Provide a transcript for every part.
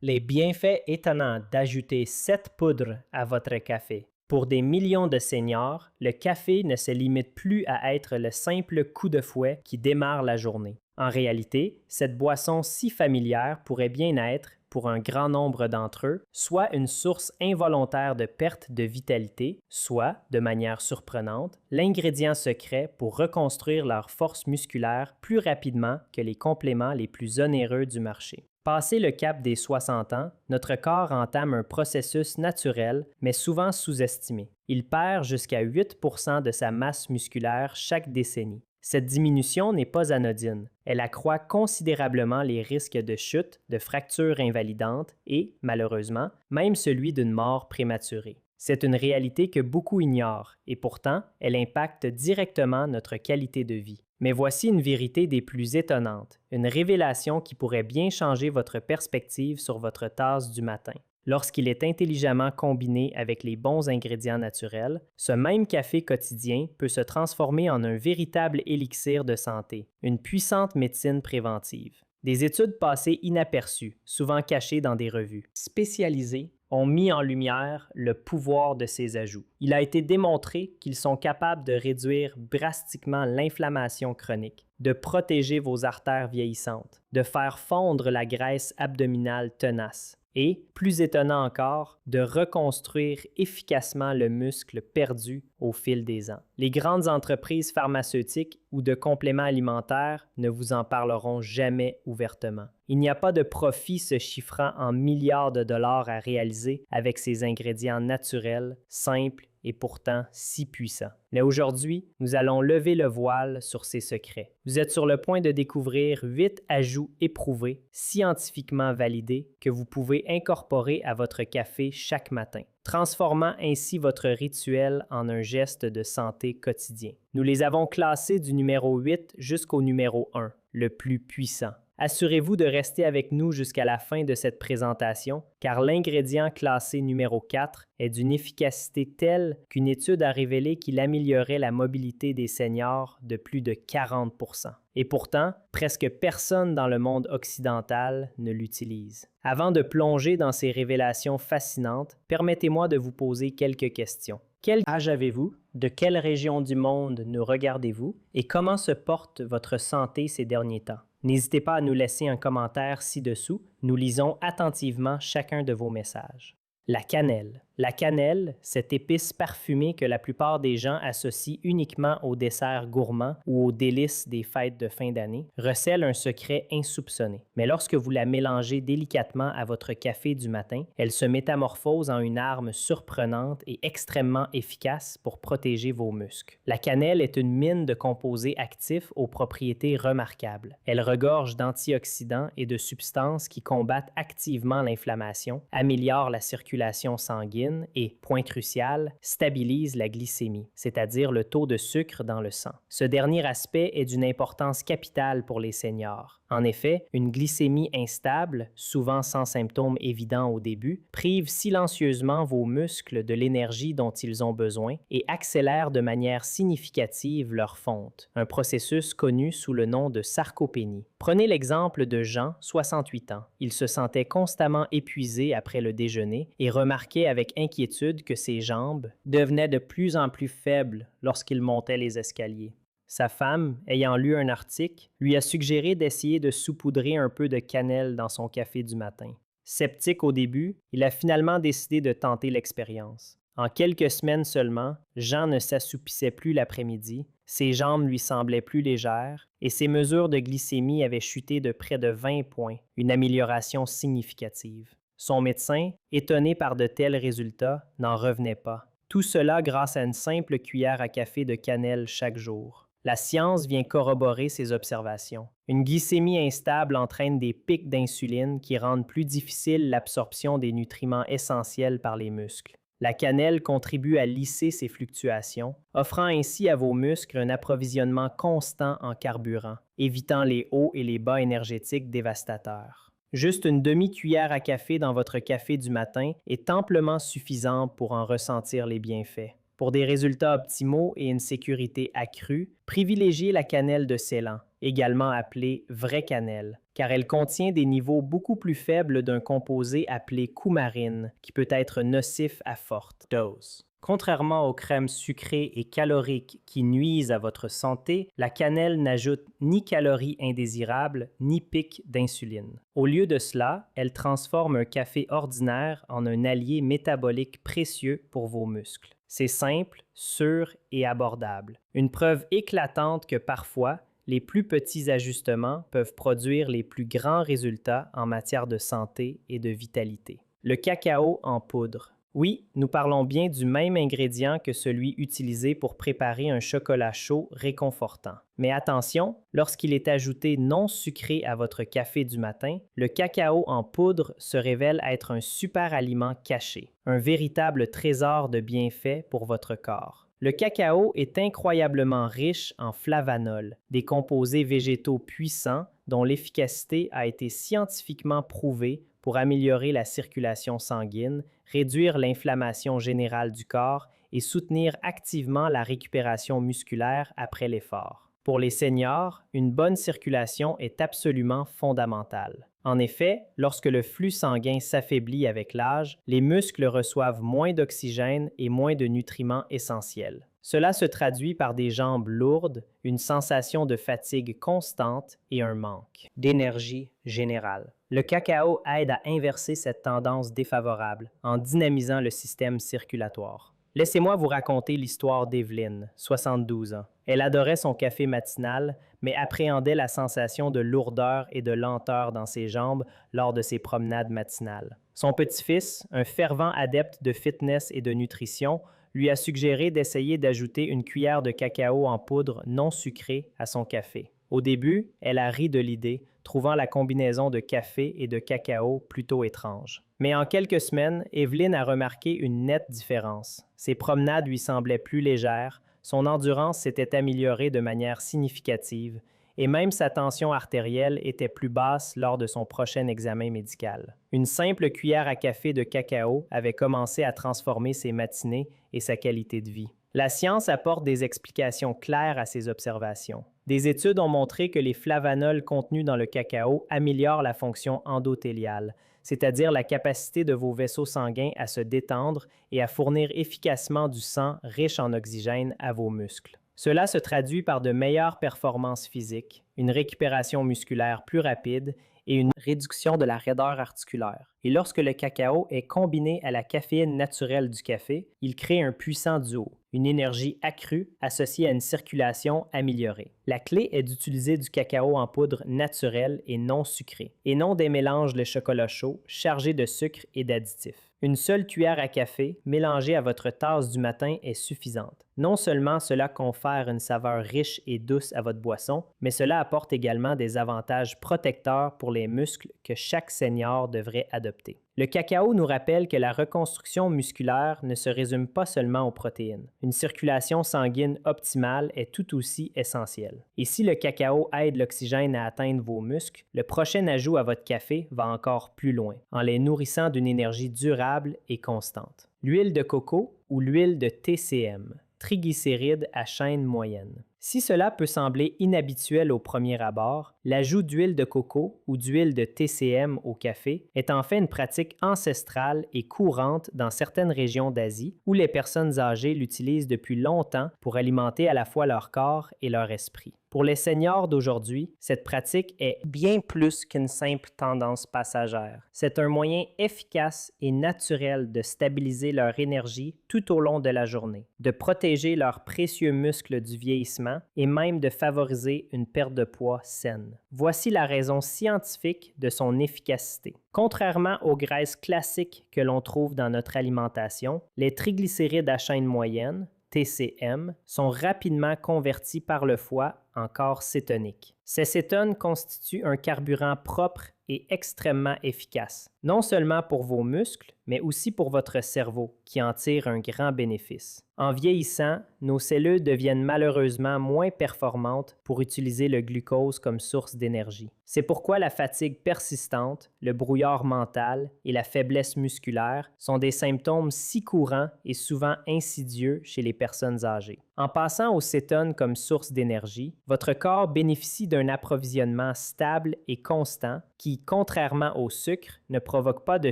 Les bienfaits étonnants d'ajouter cette poudre à votre café. Pour des millions de seniors, le café ne se limite plus à être le simple coup de fouet qui démarre la journée. En réalité, cette boisson si familière pourrait bien être, pour un grand nombre d'entre eux, soit une source involontaire de perte de vitalité, soit, de manière surprenante, l'ingrédient secret pour reconstruire leur force musculaire plus rapidement que les compléments les plus onéreux du marché. Passé le cap des 60 ans, notre corps entame un processus naturel, mais souvent sous-estimé. Il perd jusqu'à 8% de sa masse musculaire chaque décennie. Cette diminution n'est pas anodine. Elle accroît considérablement les risques de chute, de fractures invalidantes et, malheureusement, même celui d'une mort prématurée. C'est une réalité que beaucoup ignorent et pourtant, elle impacte directement notre qualité de vie. Mais voici une vérité des plus étonnantes, une révélation qui pourrait bien changer votre perspective sur votre tasse du matin. Lorsqu'il est intelligemment combiné avec les bons ingrédients naturels, ce même café quotidien peut se transformer en un véritable élixir de santé, une puissante médecine préventive. Des études passées inaperçues, souvent cachées dans des revues spécialisées, ont mis en lumière le pouvoir de ces ajouts. Il a été démontré qu'ils sont capables de réduire drastiquement l'inflammation chronique, de protéger vos artères vieillissantes, de faire fondre la graisse abdominale tenace et, plus étonnant encore, de reconstruire efficacement le muscle perdu au fil des ans. Les grandes entreprises pharmaceutiques ou de compléments alimentaires ne vous en parleront jamais ouvertement. Il n'y a pas de profit se chiffrant en milliards de dollars à réaliser avec ces ingrédients naturels, simples et pourtant si puissants. Mais aujourd'hui, nous allons lever le voile sur ces secrets. Vous êtes sur le point de découvrir 8 ajouts éprouvés, scientifiquement validés, que vous pouvez incorporer à votre café chaque matin, transformant ainsi votre rituel en un geste de santé quotidien. Nous les avons classés du numéro 8 jusqu'au numéro 1, le plus puissant. Assurez-vous de rester avec nous jusqu'à la fin de cette présentation, car l'ingrédient classé numéro 4 est d'une efficacité telle qu'une étude a révélé qu'il améliorait la mobilité des seniors de plus de 40%. Et pourtant, presque personne dans le monde occidental ne l'utilise. Avant de plonger dans ces révélations fascinantes, permettez-moi de vous poser quelques questions. Quel âge avez-vous? De quelle région du monde nous regardez-vous? Et comment se porte votre santé ces derniers temps? N'hésitez pas à nous laisser un commentaire ci-dessous. Nous lisons attentivement chacun de vos messages. La cannelle. La cannelle, cette épice parfumée que la plupart des gens associent uniquement aux desserts gourmands ou aux délices des fêtes de fin d'année, recèle un secret insoupçonné. Mais lorsque vous la mélangez délicatement à votre café du matin, elle se métamorphose en une arme surprenante et extrêmement efficace pour protéger vos muscles. La cannelle est une mine de composés actifs aux propriétés remarquables. Elle regorge d'antioxydants et de substances qui combattent activement l'inflammation, améliorent la circulation sanguine et, point crucial, stabilise la glycémie, c'est-à-dire le taux de sucre dans le sang. Ce dernier aspect est d'une importance capitale pour les seniors. En effet, une glycémie instable, souvent sans symptômes évidents au début, prive silencieusement vos muscles de l'énergie dont ils ont besoin et accélère de manière significative leur fonte, un processus connu sous le nom de sarcopénie. Prenez l'exemple de Jean, 68 ans. Il se sentait constamment épuisé après le déjeuner et remarquait avec inquiétude que ses jambes devenaient de plus en plus faibles lorsqu'il montait les escaliers. Sa femme, ayant lu un article, lui a suggéré d'essayer de saupoudrer un peu de cannelle dans son café du matin. Sceptique au début, il a finalement décidé de tenter l'expérience. En quelques semaines seulement, Jean ne s'assoupissait plus l'après-midi, ses jambes lui semblaient plus légères et ses mesures de glycémie avaient chuté de près de 20 points, une amélioration significative. Son médecin, étonné par de tels résultats, n'en revenait pas. Tout cela grâce à une simple cuillère à café de cannelle chaque jour. La science vient corroborer ces observations. Une glycémie instable entraîne des pics d'insuline qui rendent plus difficile l'absorption des nutriments essentiels par les muscles. La cannelle contribue à lisser ces fluctuations, offrant ainsi à vos muscles un approvisionnement constant en carburant, évitant les hauts et les bas énergétiques dévastateurs. Juste une demi-cuillère à café dans votre café du matin est amplement suffisante pour en ressentir les bienfaits. Pour des résultats optimaux et une sécurité accrue, privilégiez la cannelle de Ceylan, également appelée vraie cannelle, car elle contient des niveaux beaucoup plus faibles d'un composé appelé coumarine, qui peut être nocif à forte dose. Contrairement aux crèmes sucrées et caloriques qui nuisent à votre santé, la cannelle n'ajoute ni calories indésirables ni pic d'insuline. Au lieu de cela, elle transforme un café ordinaire en un allié métabolique précieux pour vos muscles. C'est simple, sûr et abordable. Une preuve éclatante que parfois, les plus petits ajustements peuvent produire les plus grands résultats en matière de santé et de vitalité. Le cacao en poudre. Oui, nous parlons bien du même ingrédient que celui utilisé pour préparer un chocolat chaud réconfortant. Mais attention, lorsqu'il est ajouté non sucré à votre café du matin, le cacao en poudre se révèle être un super aliment caché, un véritable trésor de bienfaits pour votre corps. Le cacao est incroyablement riche en flavanol, des composés végétaux puissants dont l'efficacité a été scientifiquement prouvée pour améliorer la circulation sanguine, réduire l'inflammation générale du corps et soutenir activement la récupération musculaire après l'effort. Pour les seniors, une bonne circulation est absolument fondamentale. En effet, lorsque le flux sanguin s'affaiblit avec l'âge, les muscles reçoivent moins d'oxygène et moins de nutriments essentiels. Cela se traduit par des jambes lourdes, une sensation de fatigue constante et un manque d'énergie générale. Le cacao aide à inverser cette tendance défavorable en dynamisant le système circulatoire. Laissez-moi vous raconter l'histoire d'Evelyne, 72 ans. Elle adorait son café matinal, mais appréhendait la sensation de lourdeur et de lenteur dans ses jambes lors de ses promenades matinales. Son petit-fils, un fervent adepte de fitness et de nutrition, lui a suggéré d'essayer d'ajouter une cuillère de cacao en poudre non sucrée à son café. Au début, elle a ri de l'idée, trouvant la combinaison de café et de cacao plutôt étrange. Mais en quelques semaines, Evelyne a remarqué une nette différence. Ses promenades lui semblaient plus légères, son endurance s'était améliorée de manière significative, et même sa tension artérielle était plus basse lors de son prochain examen médical. Une simple cuillère à café de cacao avait commencé à transformer ses matinées et sa qualité de vie. La science apporte des explications claires à ces observations. Des études ont montré que les flavanols contenus dans le cacao améliorent la fonction endothéliale, c'est-à-dire la capacité de vos vaisseaux sanguins à se détendre et à fournir efficacement du sang riche en oxygène à vos muscles. Cela se traduit par de meilleures performances physiques, une récupération musculaire plus rapide et une réduction de la raideur articulaire. Et lorsque le cacao est combiné à la caféine naturelle du café, il crée un puissant duo, une énergie accrue associée à une circulation améliorée. La clé est d'utiliser du cacao en poudre naturel et non sucré, et non des mélanges de chocolat chaud chargés de sucre et d'additifs. Une seule cuillère à café mélangée à votre tasse du matin est suffisante. Non seulement cela confère une saveur riche et douce à votre boisson, mais cela apporte également des avantages protecteurs pour les muscles que chaque senior devrait adopter. Le cacao nous rappelle que la reconstruction musculaire ne se résume pas seulement aux protéines. Une circulation sanguine optimale est tout aussi essentielle. Et si le cacao aide l'oxygène à atteindre vos muscles, le prochain ajout à votre café va encore plus loin, en les nourrissant d'une énergie durable et constante. L'huile de coco ou l'huile de TCM, triglycérides à chaîne moyenne. Si cela peut sembler inhabituel au premier abord, l'ajout d'huile de coco ou d'huile de TCM au café est en fait une pratique ancestrale et courante dans certaines régions d'Asie où les personnes âgées l'utilisent depuis longtemps pour alimenter à la fois leur corps et leur esprit. Pour les seniors d'aujourd'hui, cette pratique est bien plus qu'une simple tendance passagère. C'est un moyen efficace et naturel de stabiliser leur énergie tout au long de la journée, de protéger leurs précieux muscles du vieillissement et même de favoriser une perte de poids saine. Voici la raison scientifique de son efficacité. Contrairement aux graisses classiques que l'on trouve dans notre alimentation, les triglycérides à chaîne moyenne, TCM, sont rapidement convertis par le foie en corps cétonique. Ces cétones constituent un carburant propre et extrêmement efficace, non seulement pour vos muscles, mais aussi pour votre cerveau, qui en tire un grand bénéfice. En vieillissant, nos cellules deviennent malheureusement moins performantes pour utiliser le glucose comme source d'énergie. C'est pourquoi la fatigue persistante, le brouillard mental et la faiblesse musculaire sont des symptômes si courants et souvent insidieux chez les personnes âgées. En passant aux cétones comme source d'énergie, votre corps bénéficie d'un approvisionnement stable et constant qui, contrairement au sucre, ne provoque pas de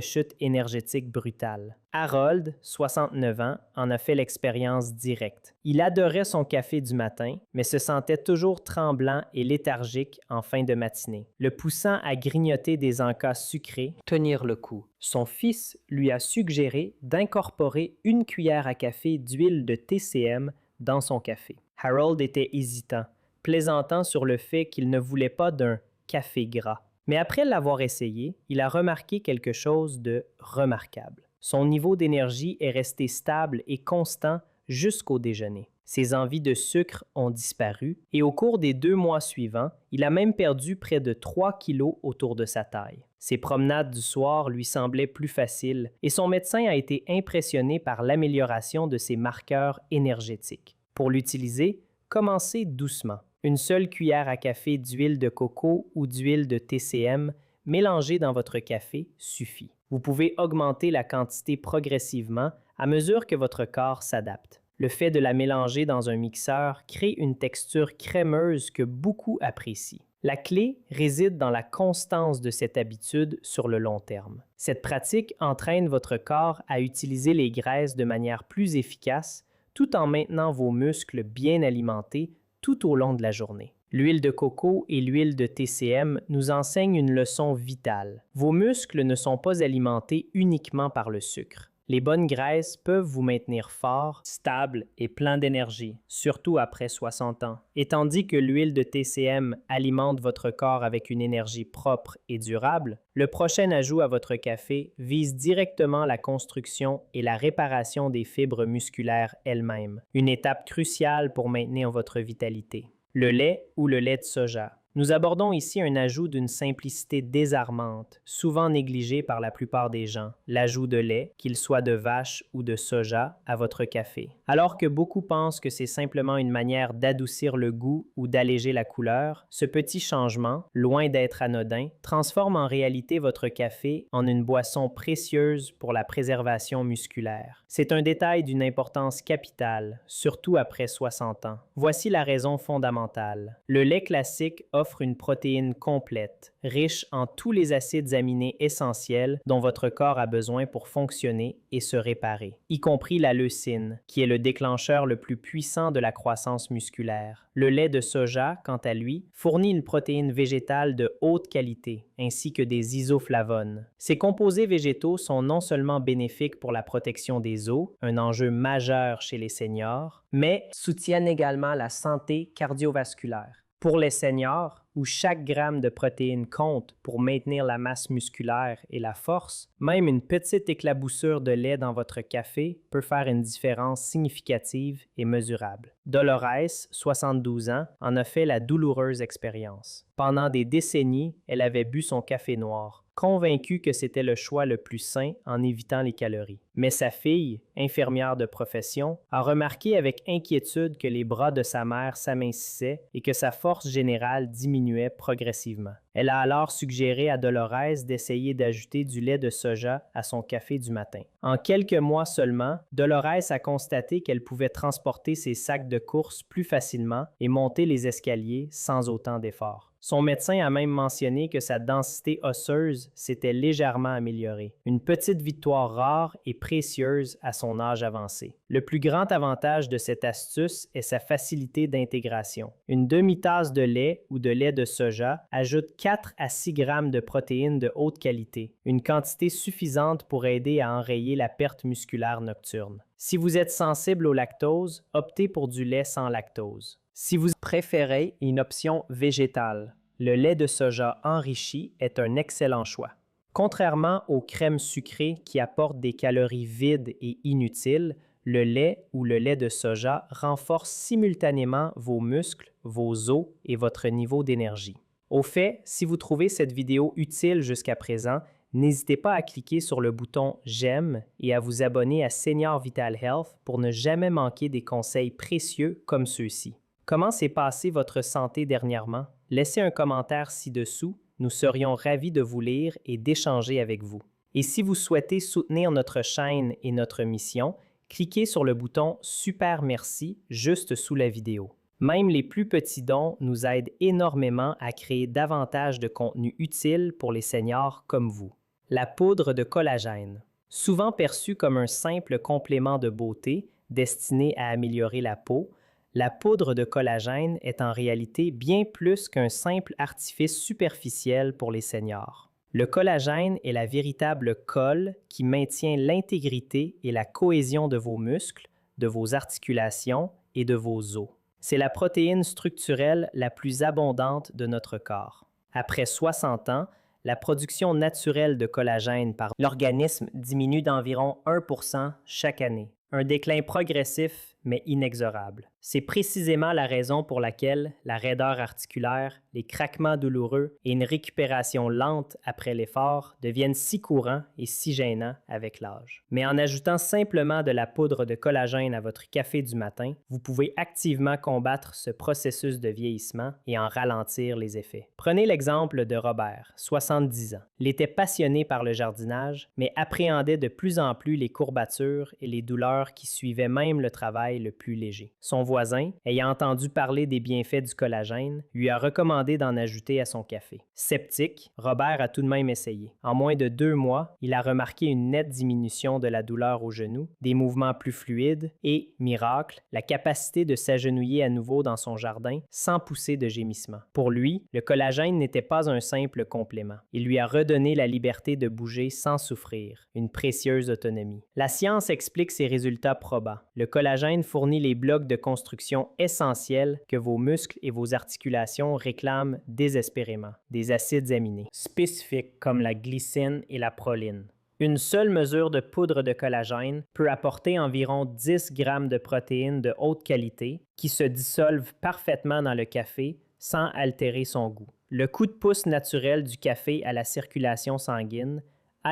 chute énergétique brutale. Harold, 69 ans, en a fait l'expérience directe. Il adorait son café du matin, mais se sentait toujours tremblant et léthargique en fin de matinée, le poussant à grignoter des encas sucrés, tenir le coup. Son fils lui a suggéré d'incorporer une cuillère à café d'huile de TCM dans son café. Harold était hésitant, plaisantant sur le fait qu'il ne voulait pas d'un café gras. Mais après l'avoir essayé, il a remarqué quelque chose de remarquable. Son niveau d'énergie est resté stable et constant jusqu'au déjeuner. Ses envies de sucre ont disparu et au cours des 2 mois suivants, il a même perdu près de 3 kilos autour de sa taille. Ses promenades du soir lui semblaient plus faciles et son médecin a été impressionné par l'amélioration de ses marqueurs énergétiques. Pour l'utiliser, commencez doucement. Une seule cuillère à café d'huile de coco ou d'huile de TCM mélangée dans votre café suffit. Vous pouvez augmenter la quantité progressivement à mesure que votre corps s'adapte. Le fait de la mélanger dans un mixeur crée une texture crémeuse que beaucoup apprécient. La clé réside dans la constance de cette habitude sur le long terme. Cette pratique entraîne votre corps à utiliser les graisses de manière plus efficace tout en maintenant vos muscles bien alimentés tout au long de la journée. L'huile de coco et l'huile de TCM nous enseignent une leçon vitale. Vos muscles ne sont pas alimentés uniquement par le sucre. Les bonnes graisses peuvent vous maintenir fort, stable et plein d'énergie, surtout après 60 ans. Et tandis que l'huile de TCM alimente votre corps avec une énergie propre et durable, le prochain ajout à votre café vise directement la construction et la réparation des fibres musculaires elles-mêmes, une étape cruciale pour maintenir votre vitalité. Le lait ou le lait de soja. Nous abordons ici un ajout d'une simplicité désarmante, souvent négligé par la plupart des gens, l'ajout de lait, qu'il soit de vache ou de soja, à votre café. Alors que beaucoup pensent que c'est simplement une manière d'adoucir le goût ou d'alléger la couleur, ce petit changement, loin d'être anodin, transforme en réalité votre café en une boisson précieuse pour la préservation musculaire. C'est un détail d'une importance capitale, surtout après 60 ans. Voici la raison fondamentale. Le lait classique offre une protéine complète, riche en tous les acides aminés essentiels dont votre corps a besoin pour fonctionner et se réparer, y compris la leucine, qui est le déclencheur le plus puissant de la croissance musculaire. Le lait de soja, quant à lui, fournit une protéine végétale de haute qualité, ainsi que des isoflavones. Ces composés végétaux sont non seulement bénéfiques pour la protection des os, un enjeu majeur chez les seniors, mais soutiennent également la santé cardiovasculaire. Pour les seniors, où chaque gramme de protéines compte pour maintenir la masse musculaire et la force, même une petite éclaboussure de lait dans votre café peut faire une différence significative et mesurable. Dolores, 72 ans, en a fait la douloureuse expérience. Pendant des décennies, elle avait bu son café noir, convaincue que c'était le choix le plus sain en évitant les calories. Mais sa fille, infirmière de profession, a remarqué avec inquiétude que les bras de sa mère s'amincissaient et que sa force générale diminuait progressivement. Elle a alors suggéré à Dolores d'essayer d'ajouter du lait de soja à son café du matin. En quelques mois seulement, Dolores a constaté qu'elle pouvait transporter ses sacs de course plus facilement et monter les escaliers sans autant d'efforts. Son médecin a même mentionné que sa densité osseuse s'était légèrement améliorée, une petite victoire rare et précieuse à son âge avancé. Le plus grand avantage de cette astuce est sa facilité d'intégration. Une demi-tasse de lait ou de lait de soja ajoute 4 à 6 grammes de protéines de haute qualité, une quantité suffisante pour aider à enrayer la perte musculaire nocturne. Si vous êtes sensible au lactose, optez pour du lait sans lactose. Si vous préférez une option végétale, le lait de soja enrichi est un excellent choix. Contrairement aux crèmes sucrées qui apportent des calories vides et inutiles, le lait ou le lait de soja renforce simultanément vos muscles, vos os et votre niveau d'énergie. Au fait, si vous trouvez cette vidéo utile jusqu'à présent, N'hésitez pas à cliquer sur le bouton J'aime et à vous abonner à Senior Vital Health pour ne jamais manquer des conseils précieux comme ceux-ci. Comment s'est passée votre santé dernièrement? Laissez un commentaire ci-dessous, nous serions ravis de vous lire et d'échanger avec vous. Et si vous souhaitez soutenir notre chaîne et notre mission, cliquez sur le bouton Super merci juste sous la vidéo. Même les plus petits dons nous aident énormément à créer davantage de contenu utile pour les seniors comme vous. La poudre de collagène. Souvent perçue comme un simple complément de beauté destiné à améliorer la peau, la poudre de collagène est en réalité bien plus qu'un simple artifice superficiel pour les seniors. Le collagène est la véritable colle qui maintient l'intégrité et la cohésion de vos muscles, de vos articulations et de vos os. C'est la protéine structurelle la plus abondante de notre corps. Après 60 ans, la production naturelle de collagène par l'organisme diminue d'environ 1% chaque année. Un déclin progressif mais inexorable. C'est précisément la raison pour laquelle la raideur articulaire, les craquements douloureux et une récupération lente après l'effort deviennent si courants et si gênants avec l'âge. Mais en ajoutant simplement de la poudre de collagène à votre café du matin, vous pouvez activement combattre ce processus de vieillissement et en ralentir les effets. Prenez l'exemple de Robert, 70 ans. Il était passionné par le jardinage, mais appréhendait de plus en plus les courbatures et les douleurs qui suivaient même le travail le plus léger. Son voisin, ayant entendu parler des bienfaits du collagène, lui a recommandé d'en ajouter à son café. Sceptique, Robert a tout de même essayé. En moins de 2 mois, il a remarqué une nette diminution de la douleur au genou, des mouvements plus fluides et, miracle, la capacité de s'agenouiller à nouveau dans son jardin sans pousser de gémissement. Pour lui, le collagène n'était pas un simple complément. Il lui a redonné la liberté de bouger sans souffrir, une précieuse autonomie. La science explique ces résultats probants. Le collagène fournit les blocs de construction essentiels que vos muscles et vos articulations réclament désespérément, des acides aminés, spécifiques comme la glycine et la proline. Une seule mesure de poudre de collagène peut apporter environ 10 grammes de protéines de haute qualité qui se dissolvent parfaitement dans le café sans altérer son goût. Le coup de pouce naturel du café à la circulation sanguine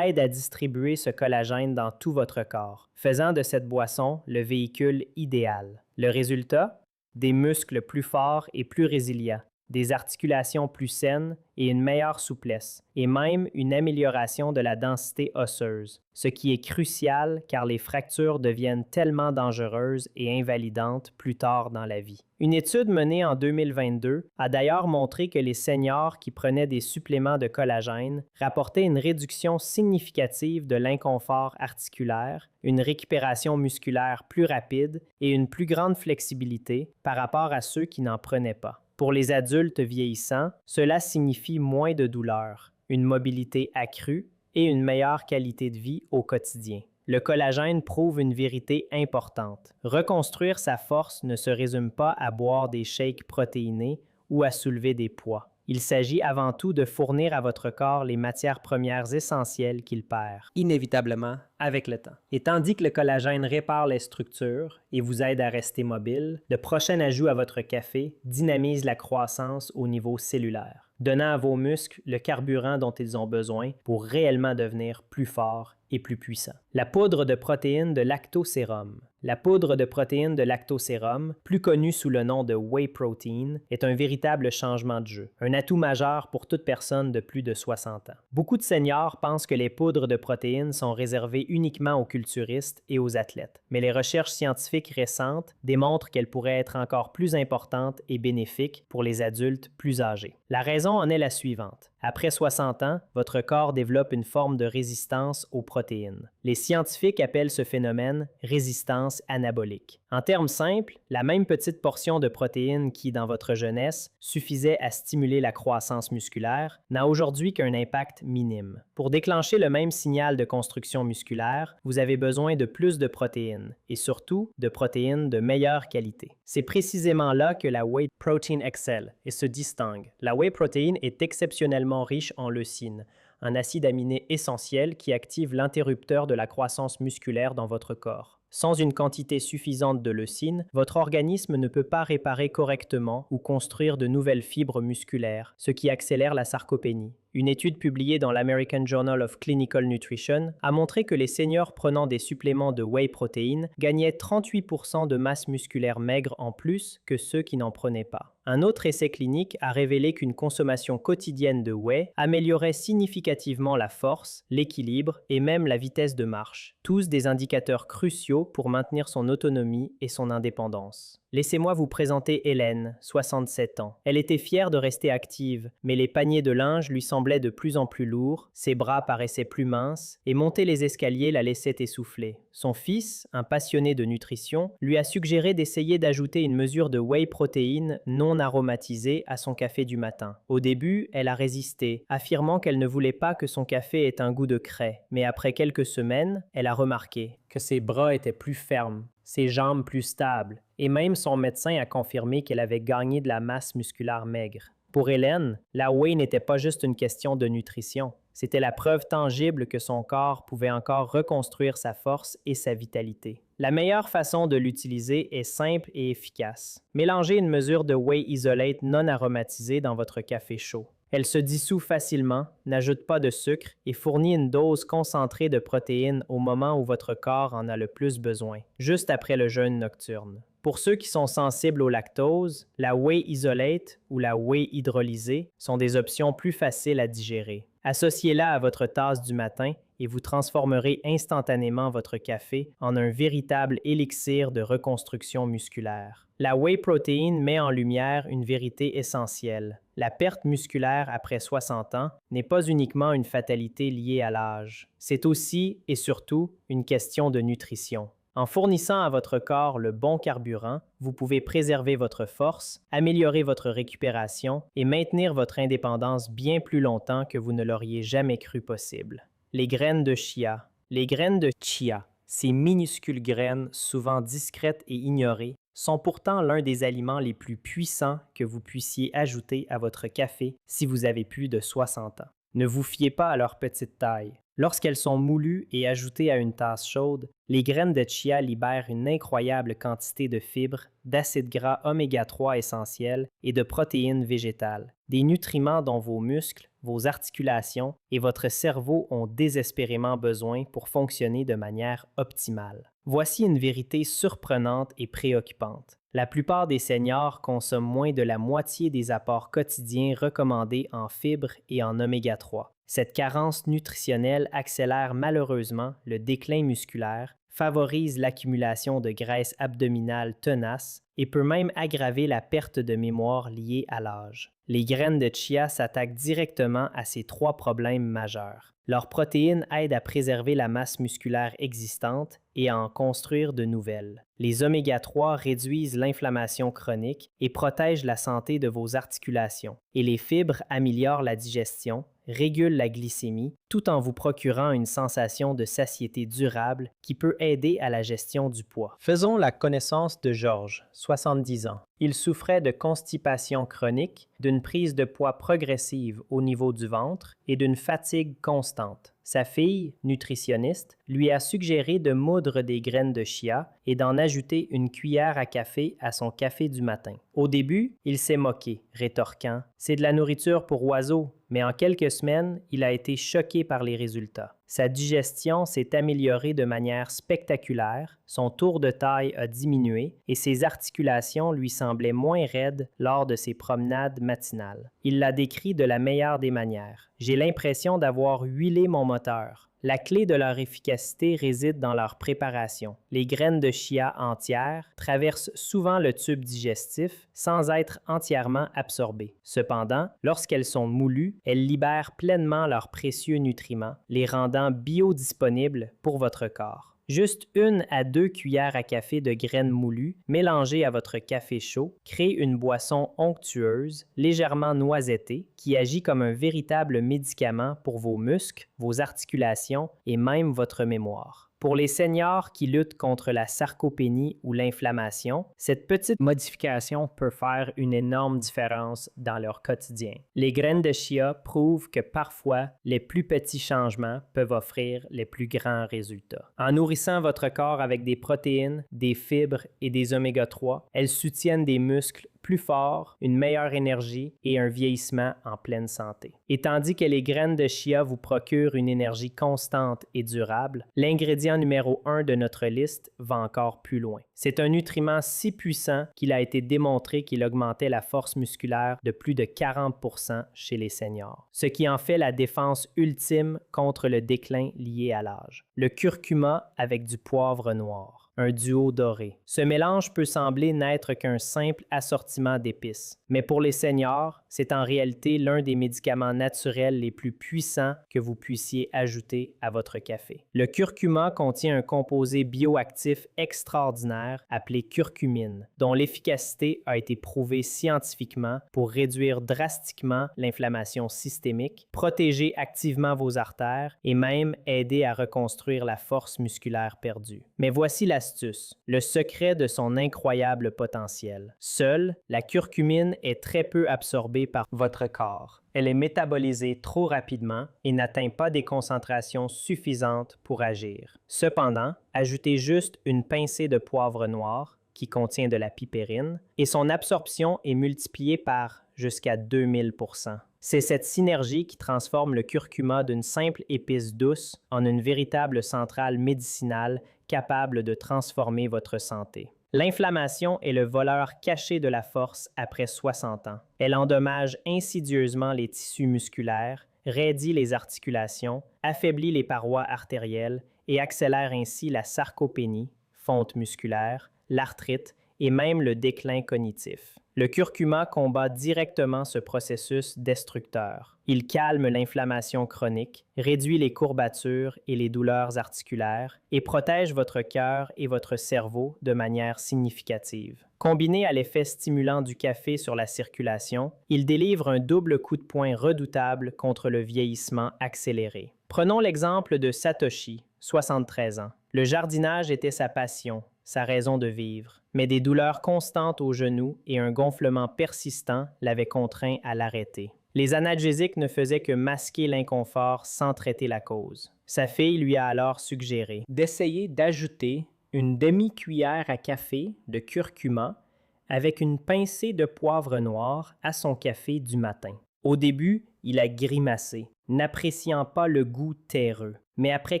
aide à distribuer ce collagène dans tout votre corps, faisant de cette boisson le véhicule idéal. Le résultat? Des muscles plus forts et plus résilients, des articulations plus saines et une meilleure souplesse, et même une amélioration de la densité osseuse, ce qui est crucial car les fractures deviennent tellement dangereuses et invalidantes plus tard dans la vie. Une étude menée en 2022 a d'ailleurs montré que les seniors qui prenaient des suppléments de collagène rapportaient une réduction significative de l'inconfort articulaire, une récupération musculaire plus rapide et une plus grande flexibilité par rapport à ceux qui n'en prenaient pas. Pour les adultes vieillissants, cela signifie moins de douleur, une mobilité accrue et une meilleure qualité de vie au quotidien. Le collagène prouve une vérité importante. Reconstruire sa force ne se résume pas à boire des shakes protéinés ou à soulever des poids. Il s'agit avant tout de fournir à votre corps les matières premières essentielles qu'il perd, inévitablement, avec le temps. Et tandis que le collagène répare les structures et vous aide à rester mobile, le prochain ajout à votre café dynamise la croissance au niveau cellulaire, donnant à vos muscles le carburant dont ils ont besoin pour réellement devenir plus forts et plus puissants. La poudre de protéines de lactosérum. La poudre de protéines de lactosérum, plus connue sous le nom de whey protein, est un véritable changement de jeu, un atout majeur pour toute personne de plus de 60 ans. Beaucoup de seniors pensent que les poudres de protéines sont réservées uniquement aux culturistes et aux athlètes, mais les recherches scientifiques récentes démontrent qu'elles pourraient être encore plus importantes et bénéfiques pour les adultes plus âgés. La raison en est la suivante. Après 60 ans, votre corps développe une forme de résistance aux protéines. Les scientifiques appellent ce phénomène résistance anabolique. En termes simples, la même petite portion de protéines qui, dans votre jeunesse, suffisait à stimuler la croissance musculaire, n'a aujourd'hui qu'un impact minime. Pour déclencher le même signal de construction musculaire, vous avez besoin de plus de protéines, et surtout de protéines de meilleure qualité. C'est précisément là que la whey protein excelle et se distingue. La whey protein est exceptionnellement riche en leucine, un acide aminé essentiel qui active l'interrupteur de la croissance musculaire dans votre corps. Sans une quantité suffisante de leucine, votre organisme ne peut pas réparer correctement ou construire de nouvelles fibres musculaires, ce qui accélère la sarcopénie, Une étude publiée dans l'American Journal of Clinical Nutrition a montré que les seniors prenant des suppléments de whey protein gagnaient 38% de masse musculaire maigre en plus que ceux qui n'en prenaient pas. Un autre essai clinique a révélé qu'une consommation quotidienne de whey améliorait significativement la force, l'équilibre et même la vitesse de marche, tous des indicateurs cruciaux pour maintenir son autonomie et son indépendance. Laissez-moi vous présenter Hélène, 67 ans. Elle était fière de rester active, mais les paniers de linge lui semblaient de plus en plus lourds, ses bras paraissaient plus minces, et monter les escaliers la laissait essouffler. Son fils, un passionné de nutrition, lui a suggéré d'essayer d'ajouter une mesure de whey protéine non aromatisée à son café du matin. Au début, elle a résisté, affirmant qu'elle ne voulait pas que son café ait un goût de craie, mais après quelques semaines, elle a remarqué que ses bras étaient plus fermes, ses jambes plus stables, et même son médecin a confirmé qu'elle avait gagné de la masse musculaire maigre. Pour Hélène, la whey n'était pas juste une question de nutrition, c'était la preuve tangible que son corps pouvait encore reconstruire sa force et sa vitalité. La meilleure façon de l'utiliser est simple et efficace. Mélangez une mesure de whey isolate non aromatisée dans votre café chaud. Elle se dissout facilement, n'ajoute pas de sucre et fournit une dose concentrée de protéines au moment où votre corps en a le plus besoin, juste après le jeûne nocturne. Pour ceux qui sont sensibles au lactose, la whey isolate ou la whey hydrolysée sont des options plus faciles à digérer. Associez-la à votre tasse du matin et vous transformerez instantanément votre café en un véritable élixir de reconstruction musculaire. La whey protein met en lumière une vérité essentielle. La perte musculaire après 60 ans n'est pas uniquement une fatalité liée à l'âge. C'est aussi et surtout une question de nutrition. En fournissant à votre corps le bon carburant, vous pouvez préserver votre force, améliorer votre récupération et maintenir votre indépendance bien plus longtemps que vous ne l'auriez jamais cru possible. Les graines de chia. Les graines de chia, ces minuscules graines souvent discrètes et ignorées, sont pourtant l'un des aliments les plus puissants que vous puissiez ajouter à votre café si vous avez plus de 60 ans. Ne vous fiez pas à leur petite taille. Lorsqu'elles sont moulues et ajoutées à une tasse chaude, les graines de chia libèrent une incroyable quantité de fibres, d'acides gras oméga 3 essentiels et de protéines végétales, des nutriments dont vos muscles, vos articulations et votre cerveau ont désespérément besoin pour fonctionner de manière optimale. Voici une vérité surprenante et préoccupante. La plupart des seniors consomment moins de la moitié des apports quotidiens recommandés en fibres et en oméga 3. Cette carence nutritionnelle accélère malheureusement le déclin musculaire, favorise l'accumulation de graisse abdominale tenace et peut même aggraver la perte de mémoire liée à l'âge. Les graines de chia s'attaquent directement à ces trois problèmes majeurs. Leurs protéines aident à préserver la masse musculaire existante et à en construire de nouvelles. Les oméga 3 réduisent l'inflammation chronique et protègent la santé de vos articulations. Et les fibres améliorent la digestion, régulent la glycémie, tout en vous procurant une sensation de satiété durable qui peut aider à la gestion du poids. Faisons la connaissance de Georges, 70 ans. Il souffrait de constipation chronique, d'une prise de poids progressive au niveau du ventre et d'une fatigue constante. Sa fille, nutritionniste, lui a suggéré de moudre des graines de chia et d'en ajouter une cuillère à café à son café du matin. Au début, il s'est moqué, rétorquant « C'est de la nourriture pour oiseaux », mais en quelques semaines, il a été choqué par les résultats. Sa digestion s'est améliorée de manière spectaculaire, son tour de taille a diminué et ses articulations lui semblaient moins raides lors de ses promenades matinales. Il l'a décrit de la meilleure des manières. « J'ai l'impression d'avoir huilé mon moteur. » La clé de leur efficacité réside dans leur préparation. Les graines de chia entières traversent souvent le tube digestif sans être entièrement absorbées. Cependant, lorsqu'elles sont moulues, elles libèrent pleinement leurs précieux nutriments, les rendant biodisponibles pour votre corps. Juste 1 à 2 cuillères à café de graines moulues mélangées à votre café chaud crée une boisson onctueuse, légèrement noisettée, qui agit comme un véritable médicament pour vos muscles, vos articulations et même votre mémoire. Pour les seniors qui luttent contre la sarcopénie ou l'inflammation, cette petite modification peut faire une énorme différence dans leur quotidien. Les graines de chia prouvent que parfois, les plus petits changements peuvent offrir les plus grands résultats. En nourrissant votre corps avec des protéines, des fibres et des oméga 3, elles soutiennent des muscles plus fort, une meilleure énergie et un vieillissement en pleine santé. Et tandis que les graines de chia vous procurent une énergie constante et durable, l'ingrédient numéro 1 de notre liste va encore plus loin. C'est un nutriment si puissant qu'il a été démontré qu'il augmentait la force musculaire de plus de 40% chez les seniors, ce qui en fait la défense ultime contre le déclin lié à l'âge. Le curcuma avec du poivre noir. Un duo doré. Ce mélange peut sembler n'être qu'un simple assortiment d'épices, mais pour les seniors, c'est en réalité l'un des médicaments naturels les plus puissants que vous puissiez ajouter à votre café. Le curcuma contient un composé bioactif extraordinaire appelé curcumine, dont l'efficacité a été prouvée scientifiquement pour réduire drastiquement l'inflammation systémique, protéger activement vos artères et même aider à reconstruire la force musculaire perdue. Mais voici l'astuce, le secret de son incroyable potentiel. Seule, la curcumine est très peu absorbée par votre corps. Elle est métabolisée trop rapidement et n'atteint pas des concentrations suffisantes pour agir. Cependant, ajoutez juste une pincée de poivre noir, qui contient de la pipérine, et son absorption est multipliée par jusqu'à 2000%. C'est cette synergie qui transforme le curcuma d'une simple épice douce en une véritable centrale médicinale capable de transformer votre santé. L'inflammation est le voleur caché de la force après 60 ans. Elle endommage insidieusement les tissus musculaires, raidit les articulations, affaiblit les parois artérielles et accélère ainsi la sarcopénie, fonte musculaire, l'arthrite et même le déclin cognitif. Le curcuma combat directement ce processus destructeur. Il calme l'inflammation chronique, réduit les courbatures et les douleurs articulaires et protège votre cœur et votre cerveau de manière significative. Combiné à l'effet stimulant du café sur la circulation, il délivre un double coup de poing redoutable contre le vieillissement accéléré. Prenons l'exemple de Satoshi, 73 ans. Le jardinage était sa passion, sa raison de vivre, mais des douleurs constantes aux genoux et un gonflement persistant l'avaient contraint à l'arrêter. Les analgésiques ne faisaient que masquer l'inconfort sans traiter la cause. Sa fille lui a alors suggéré d'essayer d'ajouter une demi-cuillère à café de curcuma avec une pincée de poivre noir à son café du matin. Au début, il a grimacé, n'appréciant pas le goût terreux, mais après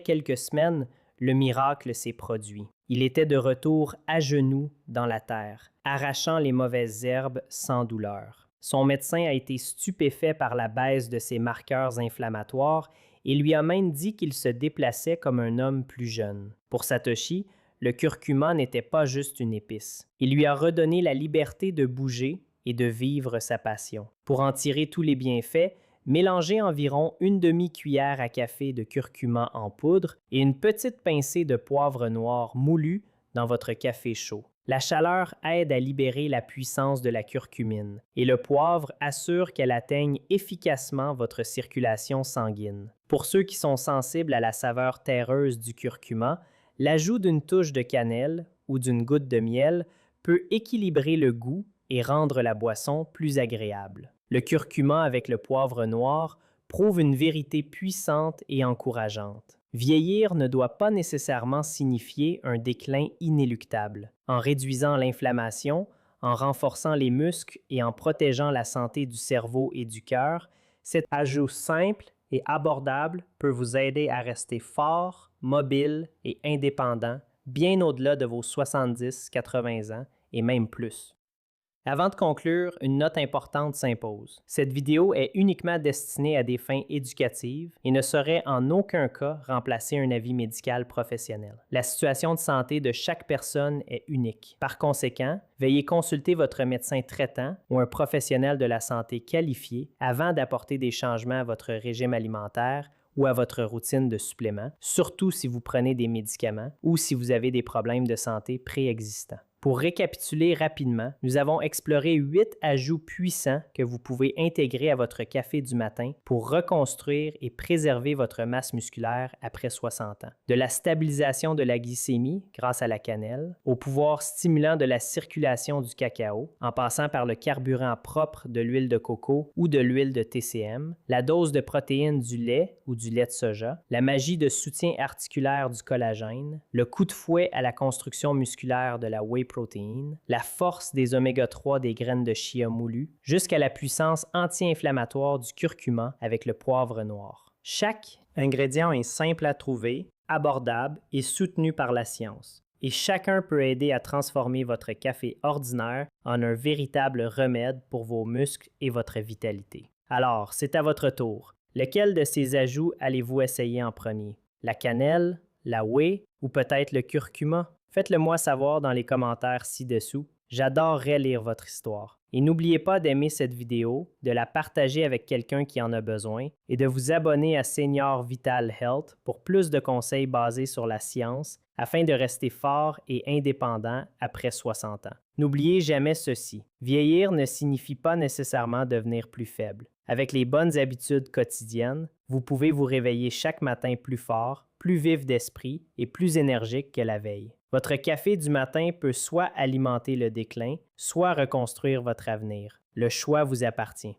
quelques semaines, le miracle s'est produit. Il était de retour à genoux dans la terre, arrachant les mauvaises herbes sans douleur. Son médecin a été stupéfait par la baisse de ses marqueurs inflammatoires et lui a même dit qu'il se déplaçait comme un homme plus jeune. Pour Satoshi, le curcuma n'était pas juste une épice. Il lui a redonné la liberté de bouger et de vivre sa passion. Pour en tirer tous les bienfaits, mélangez environ une demi-cuillère à café de curcuma en poudre et une petite pincée de poivre noir moulu dans votre café chaud. La chaleur aide à libérer la puissance de la curcumine et le poivre assure qu'elle atteigne efficacement votre circulation sanguine. Pour ceux qui sont sensibles à la saveur terreuse du curcuma, l'ajout d'une touche de cannelle ou d'une goutte de miel peut équilibrer le goût et rendre la boisson plus agréable. Le curcuma avec le poivre noir prouve une vérité puissante et encourageante. Vieillir ne doit pas nécessairement signifier un déclin inéluctable. En réduisant l'inflammation, en renforçant les muscles et en protégeant la santé du cerveau et du cœur, cet ajout simple et abordable peut vous aider à rester fort, mobile et indépendant bien au-delà de vos 70-80 ans et même plus. Avant de conclure, une note importante s'impose. Cette vidéo est uniquement destinée à des fins éducatives et ne saurait en aucun cas remplacer un avis médical professionnel. La situation de santé de chaque personne est unique. Par conséquent, veuillez consulter votre médecin traitant ou un professionnel de la santé qualifié avant d'apporter des changements à votre régime alimentaire ou à votre routine de suppléments, surtout si vous prenez des médicaments ou si vous avez des problèmes de santé préexistants. Pour récapituler rapidement, nous avons exploré 8 ajouts puissants que vous pouvez intégrer à votre café du matin pour reconstruire et préserver votre masse musculaire après 60 ans. De la stabilisation de la glycémie grâce à la cannelle, au pouvoir stimulant de la circulation du cacao, en passant par le carburant propre de l'huile de coco ou de l'huile de TCM, la dose de protéines du lait ou du lait de soja, la magie de soutien articulaire du collagène, le coup de fouet à la construction musculaire de la whey protéine, la force des oméga-3 des graines de chia moulues, jusqu'à la puissance anti-inflammatoire du curcuma avec le poivre noir. Chaque ingrédient est simple à trouver, abordable et soutenu par la science. Et chacun peut aider à transformer votre café ordinaire en un véritable remède pour vos muscles et votre vitalité. Alors, c'est à votre tour. Lequel de ces ajouts allez-vous essayer en premier? La cannelle, la whey ou peut-être le curcuma? Faites-le moi savoir dans les commentaires ci-dessous. J'adorerais lire votre histoire. Et n'oubliez pas d'aimer cette vidéo, de la partager avec quelqu'un qui en a besoin et de vous abonner à Senior Vital Health pour plus de conseils basés sur la science afin de rester fort et indépendant après 60 ans. N'oubliez jamais ceci. Vieillir ne signifie pas nécessairement devenir plus faible. Avec les bonnes habitudes quotidiennes, vous pouvez vous réveiller chaque matin plus fort, plus vif d'esprit et plus énergique que la veille. Votre café du matin peut soit alimenter le déclin, soit reconstruire votre avenir. Le choix vous appartient.